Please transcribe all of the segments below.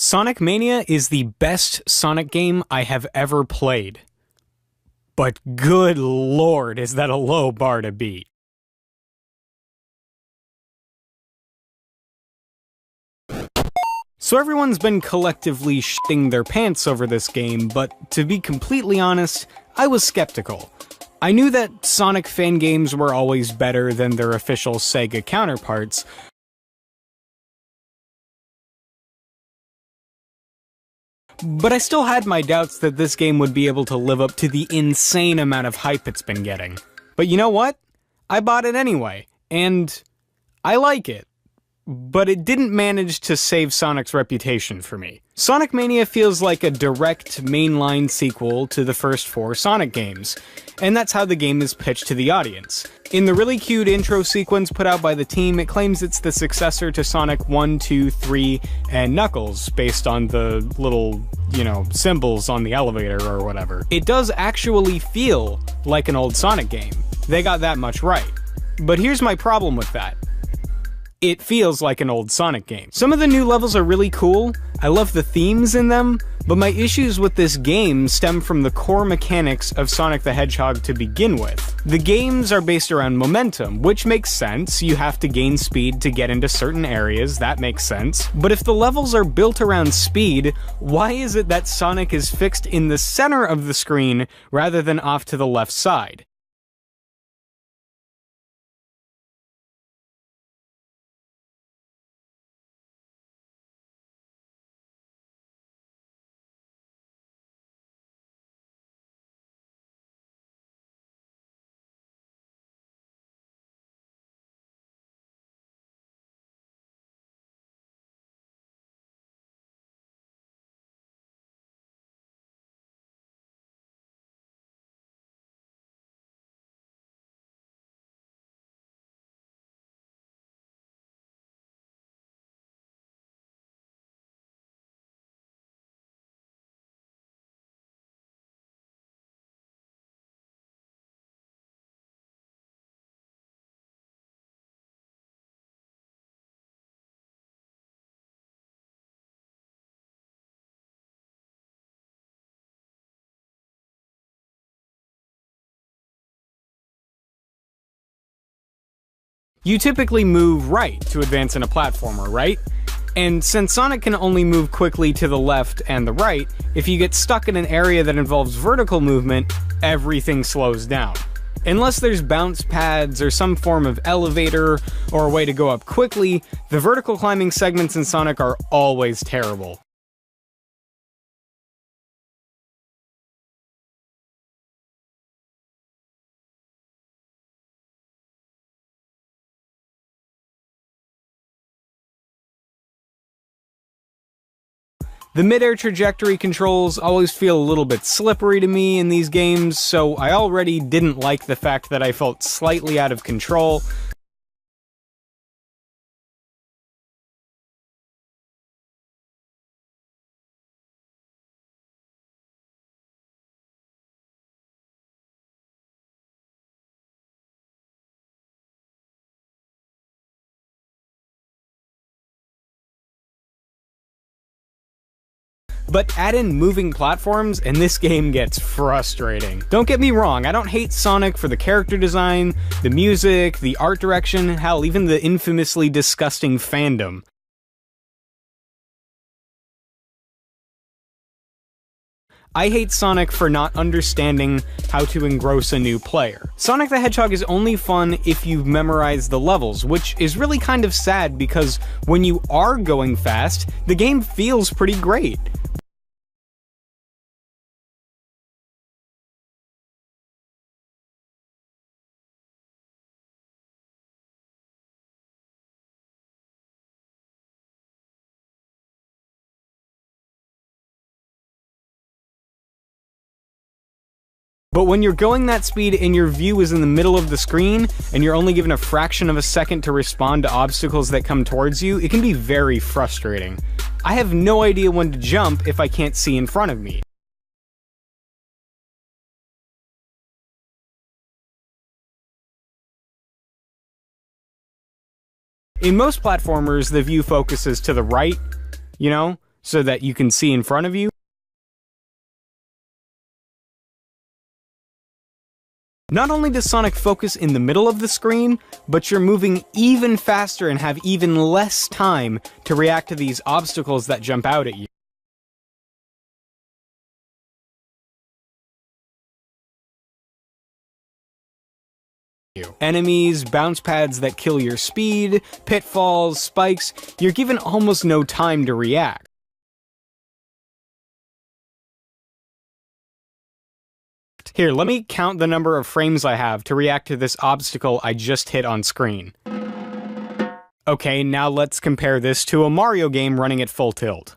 Sonic Mania is the best Sonic game I have ever played. But good lord, is that a low bar to beat. So everyone's been collectively shitting their pants over this game, but to be completely honest, I was skeptical. I knew that Sonic fan games were always better than their official Sega counterparts, but I still had my doubts that this game would be able to live up to the insane amount of hype it's been getting. But you know what? I bought it anyway, and I like it. But it didn't manage to save Sonic's reputation for me. Sonic Mania feels like a direct mainline sequel to the first 4 Sonic games, and that's how the game is pitched to the audience. In the really cute intro sequence put out by the team, it claims it's the successor to Sonic 1, 2, 3, and Knuckles, based on the little, symbols on the elevator or whatever. It does actually feel like an old Sonic game. They got that much right. But here's my problem with that. It feels like an old Sonic game. Some of the new levels are really cool, I love the themes in them, but my issues with this game stem from the core mechanics of Sonic the Hedgehog to begin with. The games are based around momentum, which makes sense. You have to gain speed to get into certain areas, that makes sense. But if the levels are built around speed, why is it that Sonic is fixed in the center of the screen rather than off to the left side? You typically move right to advance in a platformer, right? And since Sonic can only move quickly to the left and the right, if you get stuck in an area that involves vertical movement, everything slows down. Unless there's bounce pads or some form of elevator or a way to go up quickly, the vertical climbing segments in Sonic are always terrible. The mid-air trajectory controls always feel a little bit slippery to me in these games, so I already didn't like the fact that I felt slightly out of control. But add in moving platforms, and this game gets frustrating. Don't get me wrong, I don't hate Sonic for the character design, the music, the art direction, hell, even the infamously disgusting fandom. I hate Sonic for not understanding how to engross a new player. Sonic the Hedgehog is only fun if you've memorized the levels, which is really kind of sad because when you are going fast, the game feels pretty great. But when you're going that speed and your view is in the middle of the screen, and you're only given a fraction of a second to respond to obstacles that come towards you, it can be very frustrating. I have no idea when to jump if I can't see in front of me. In most platformers, the view focuses to the right, so that you can see in front of you. Not only does Sonic focus in the middle of the screen, but you're moving even faster and have even less time to react to these obstacles that jump out at you. Enemies, bounce pads that kill your speed, pitfalls, spikes, you're given almost no time to react. Here, let me count the number of frames I have to react to this obstacle I just hit on screen. Okay, now let's compare this to a Mario game running at full tilt.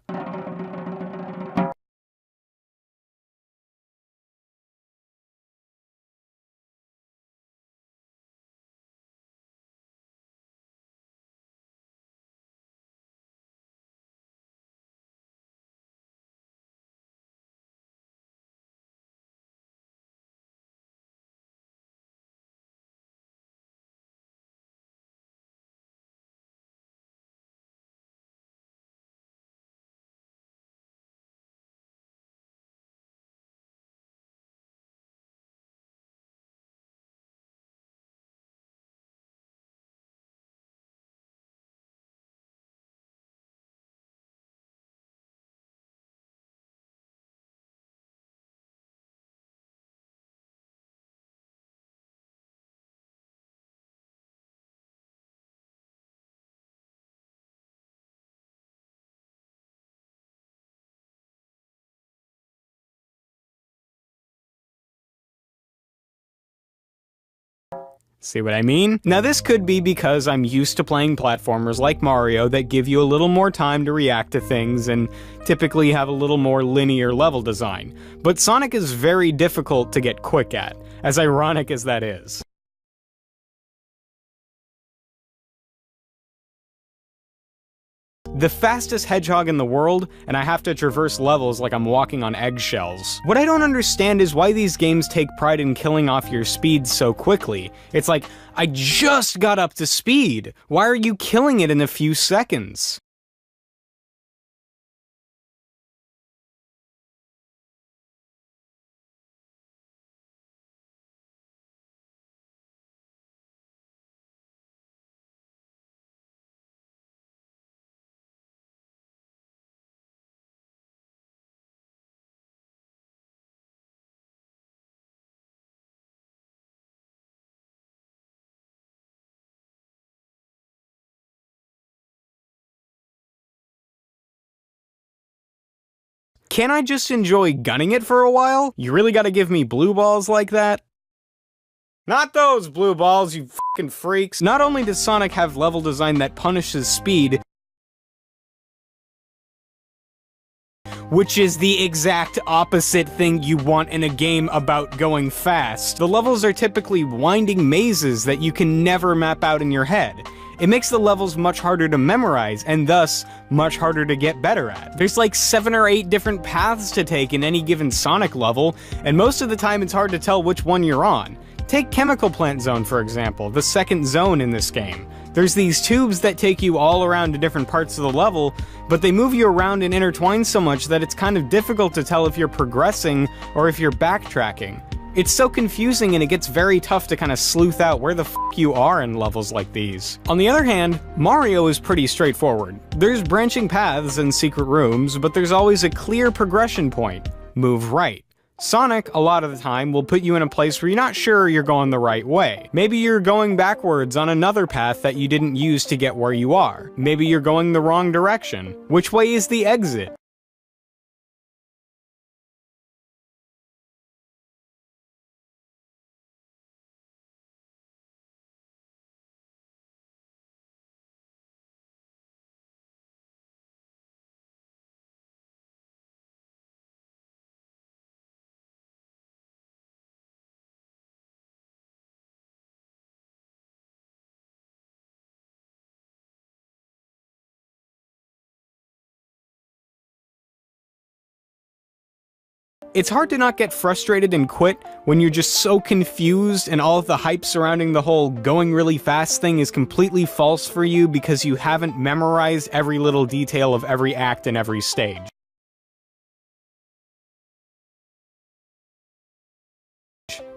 See what I mean? Now this could be because I'm used to playing platformers like Mario that give you a little more time to react to things and typically have a little more linear level design. But Sonic is very difficult to get quick at, as ironic as that is. The fastest hedgehog in the world, and I have to traverse levels like I'm walking on eggshells. What I don't understand is why these games take pride in killing off your speed so quickly. It's like, I just got up to speed! Why are you killing it in a few seconds? Can't I just enjoy gunning it for a while? You really gotta give me blue balls like that? Not those blue balls, you fucking freaks! Not only does Sonic have level design that punishes speed, which is the exact opposite thing you want in a game about going fast. The levels are typically winding mazes that you can never map out in your head. It makes the levels much harder to memorize, and thus, much harder to get better at. There's like 7 or 8 different paths to take in any given Sonic level, and most of the time it's hard to tell which one you're on. Take Chemical Plant Zone, for example, the second zone in this game. There's these tubes that take you all around to different parts of the level, but they move you around and intertwine so much that it's kind of difficult to tell if you're progressing or if you're backtracking. It's so confusing and it gets very tough to kind of sleuth out where the fuck you are in levels like these. On the other hand, Mario is pretty straightforward. There's branching paths and secret rooms, but there's always a clear progression point. Move right. Sonic, a lot of the time, will put you in a place where you're not sure you're going the right way. Maybe you're going backwards on another path that you didn't use to get where you are. Maybe you're going the wrong direction. Which way is the exit? It's hard to not get frustrated and quit when you're just so confused and all of the hype surrounding the whole going really fast thing is completely false for you because you haven't memorized every little detail of every act and every stage.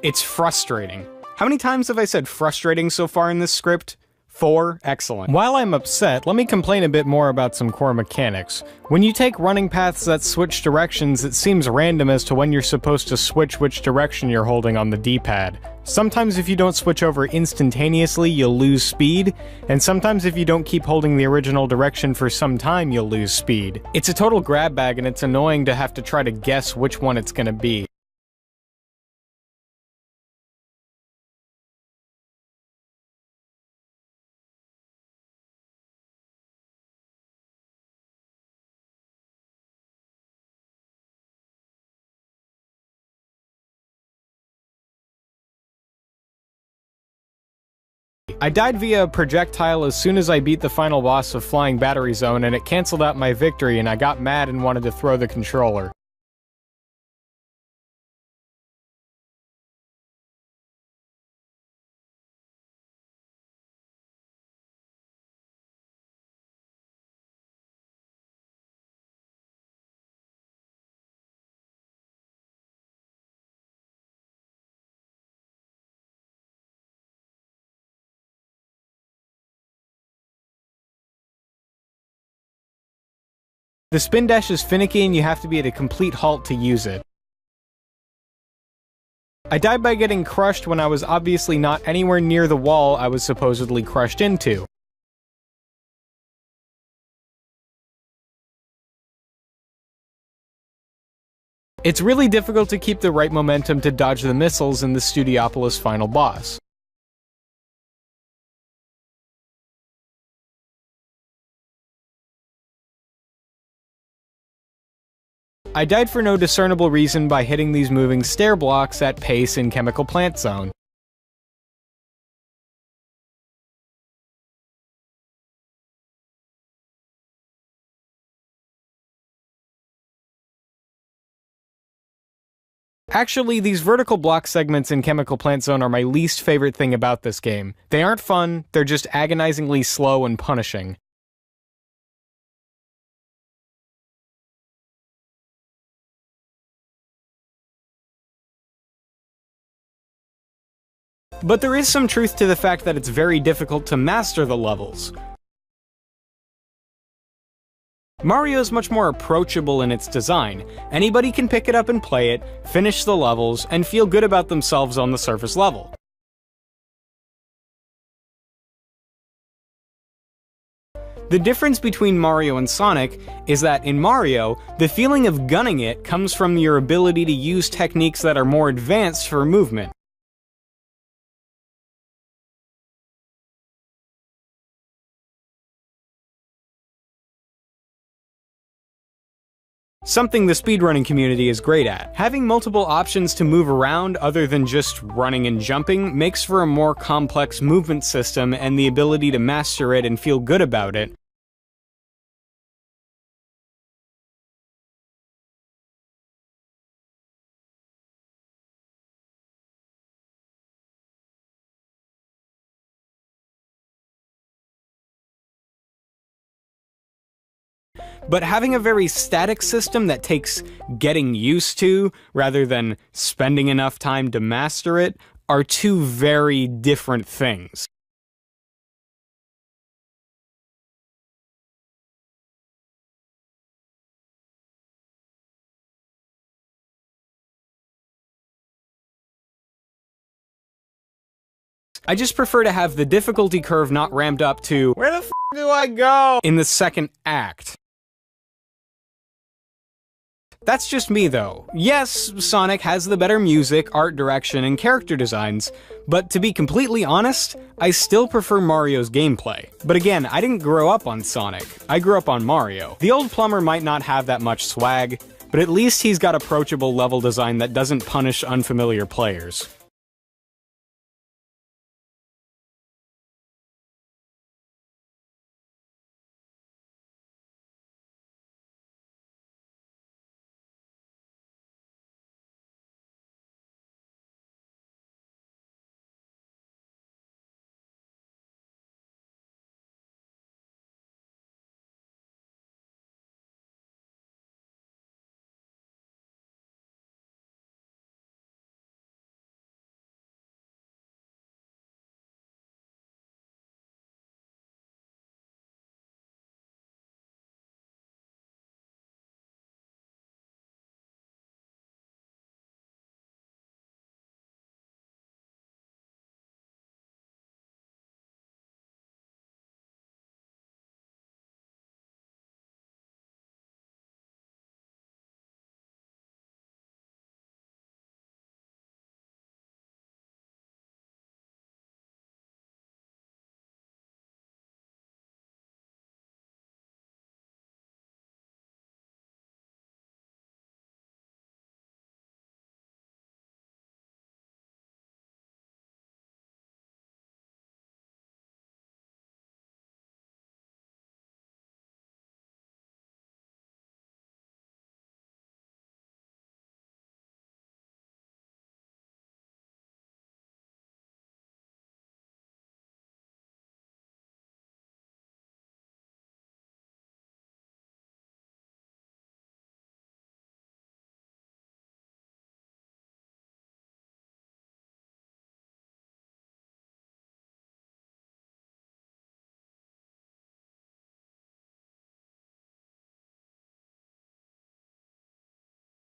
It's frustrating. How many times have I said frustrating so far in this script? 4? Excellent. While I'm upset, let me complain a bit more about some core mechanics. When you take running paths that switch directions, it seems random as to when you're supposed to switch which direction you're holding on the D-pad. Sometimes if you don't switch over instantaneously, you'll lose speed, and sometimes if you don't keep holding the original direction for some time, you'll lose speed. It's a total grab bag, and it's annoying to have to try to guess which one it's gonna be. I died via a projectile as soon as I beat the final boss of Flying Battery Zone, and it cancelled out my victory, and I got mad and wanted to throw the controller. The spin dash is finicky and you have to be at a complete halt to use it. I died by getting crushed when I was obviously not anywhere near the wall I was supposedly crushed into. It's really difficult to keep the right momentum to dodge the missiles in the Studiopolis final boss. I died for no discernible reason by hitting these moving stair blocks at pace in Chemical Plant Zone. Actually, these vertical block segments in Chemical Plant Zone are my least favorite thing about this game. They aren't fun, they're just agonizingly slow and punishing. But there is some truth to the fact that it's very difficult to master the levels. Mario is much more approachable in its design. Anybody can pick it up and play it, finish the levels, and feel good about themselves on the surface level. The difference between Mario and Sonic is that in Mario, the feeling of gunning it comes from your ability to use techniques that are more advanced for movement. Something the speedrunning community is great at. Having multiple options to move around other than just running and jumping makes for a more complex movement system, and the ability to master it and feel good about it but having a very static system that takes getting used to, rather than spending enough time to master it, are two very different things. I just prefer to have the difficulty curve not ramped up to, "Where the f do I go?" in the second act. That's just me though. Yes, Sonic has the better music, art direction, and character designs, but to be completely honest, I still prefer Mario's gameplay. But again, I didn't grow up on Sonic, I grew up on Mario. The old plumber might not have that much swag, but at least he's got approachable level design that doesn't punish unfamiliar players.